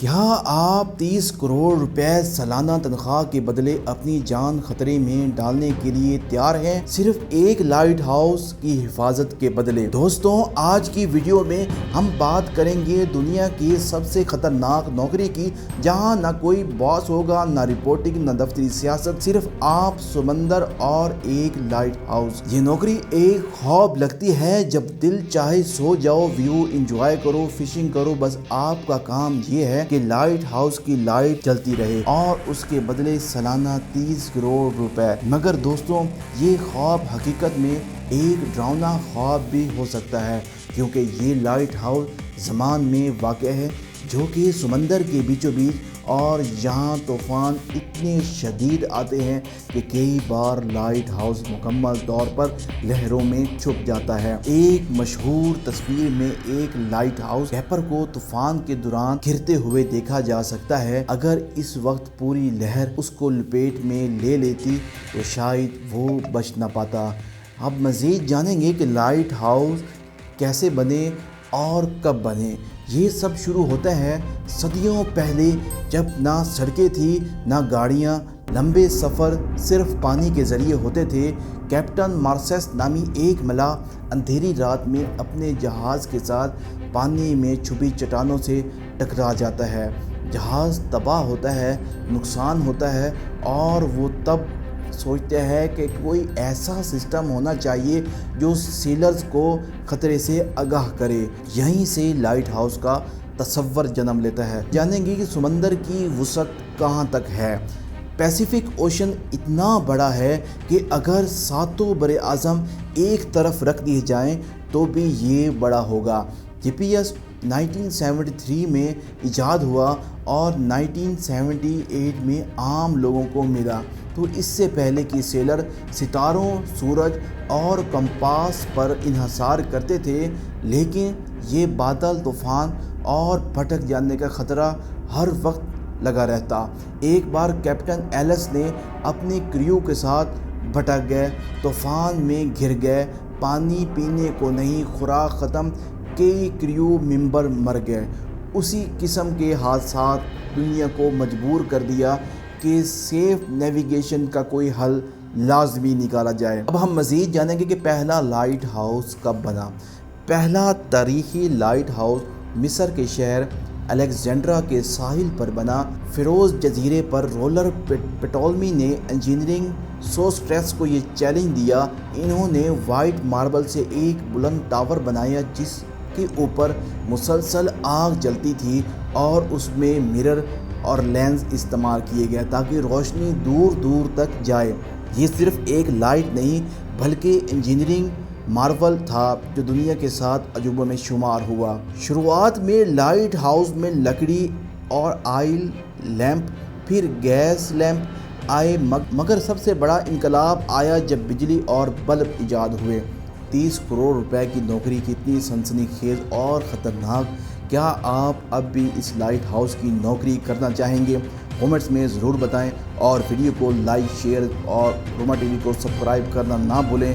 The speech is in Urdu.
کیا آپ 30 کروڑ روپے سالانہ تنخواہ کے بدلے اپنی جان خطرے میں ڈالنے کے لیے تیار ہیں، صرف ایک لائٹ ہاؤس کی حفاظت کے بدلے؟ دوستوں، آج کی ویڈیو میں ہم بات کریں گے دنیا کی سب سے خطرناک نوکری کی، جہاں نہ کوئی باس ہوگا، نہ رپورٹنگ، نہ دفتری سیاست، صرف آپ، سمندر اور ایک لائٹ ہاؤس۔ یہ نوکری ایک خواب لگتی ہے، جب دل چاہے سو جاؤ، ویو انجوائے کرو، فشنگ کرو، بس آپ کا کام یہ ہے کہ لائٹ ہاؤس کی لائٹ جلتی رہے اور اس کے بدلے سالانہ 30 کروڑ روپے۔ مگر دوستوں، یہ خواب حقیقت میں ایک ڈراؤنا خواب بھی ہو سکتا ہے، کیونکہ یہ لائٹ ہاؤس زمان میں واقع ہے جو کہ سمندر کے بیچوں بیچ، اور یہاں طوفان اتنے شدید آتے ہیں کہ کئی بار لائٹ ہاؤس مکمل طور پر لہروں میں چھپ جاتا ہے۔ ایک مشہور تصویر میں ایک لائٹ ہاؤس کیپر کو طوفان کے دوران گرتے ہوئے دیکھا جا سکتا ہے۔ اگر اس وقت پوری لہر اس کو لپیٹ میں لے لیتی تو شاید وہ بچ نہ پاتا۔ اب مزید جانیں گے کہ لائٹ ہاؤس کیسے بنے اور کب بنے۔ یہ سب شروع ہوتا ہے صدیوں پہلے، جب نہ سڑکیں تھی، نہ گاڑیاں، لمبے سفر صرف پانی کے ذریعے ہوتے تھے۔ کیپٹن مارسیس نامی ایک ملاح اندھیری رات میں اپنے جہاز کے ساتھ پانی میں چھپی چٹانوں سے ٹکرا جاتا ہے۔ جہاز تباہ ہوتا ہے، نقصان ہوتا ہے، اور وہ تب سوچتے ہیں کہ کوئی ایسا سسٹم ہونا چاہیے جو سیلرز کو خطرے سے آگاہ کرے۔ یہیں سے لائٹ ہاؤس کا تصور جنم لیتا ہے۔ جانیں گے کہ سمندر کی وسعت کہاں تک ہے۔ پیسیفک اوشن اتنا بڑا ہے کہ اگر ساتوں بر اعظم ایک طرف رکھ دیے جائیں تو بھی یہ بڑا ہوگا۔ جی پی ایس 1973 میں ایجاد ہوا اور 1978 میں عام لوگوں کو ملا، تو اس سے پہلے کی سیلر ستاروں، سورج اور کمپاس پر انحصار کرتے تھے، لیکن یہ بادل، طوفان اور بھٹک جانے کا خطرہ ہر وقت لگا رہتا۔ ایک بار کیپٹن ایلس نے اپنی کریو کے ساتھ بھٹک گئے، طوفان میں گر گئے، پانی پینے کو نہیں، خوراک ختم، کئی کریو ممبر مر گئے۔ اسی قسم کے حادثات دنیا کو مجبور کر دیا کہ سیف نیویگیشن کا کوئی حل لازمی نکالا جائے۔ اب ہم مزید جانیں گے کہ پہلا لائٹ ہاؤس کب بنا۔ پہلا تاریخی لائٹ ہاؤس مصر کے شہر الیگزینڈرا کے ساحل پر بنا۔ فیروز جزیرے پر رولر پٹولمی نے انجینئرنگ سوسٹریٹس کو یہ چیلنج دیا۔ انہوں نے وائٹ ماربل سے ایک بلند ٹاور بنایا جس کے اوپر مسلسل آگ جلتی تھی، اور اس میں مرر اور لینز استعمال کیے گئے تاکہ روشنی دور دور تک جائے۔ یہ صرف ایک لائٹ نہیں بلکہ انجینئرنگ مارول تھا جو دنیا کے 7 عجوبوں میں شمار ہوا۔ شروعات میں لائٹ ہاؤس میں لکڑی اور آئل لیمپ، پھر گیس لیمپ آئے، مگر سب سے بڑا انقلاب آیا جب بجلی اور بلب ایجاد ہوئے۔ 30 کروڑ روپے کی نوکری کتنی سنسنی خیز اور خطرناک! کیا آپ اب بھی اس لائٹ ہاؤس کی نوکری کرنا چاہیں گے؟ کومنٹس میں ضرور بتائیں، اور ویڈیو کو لائک، شیئر اور روما ٹی وی کو سبسکرائب کرنا نہ بھولیں۔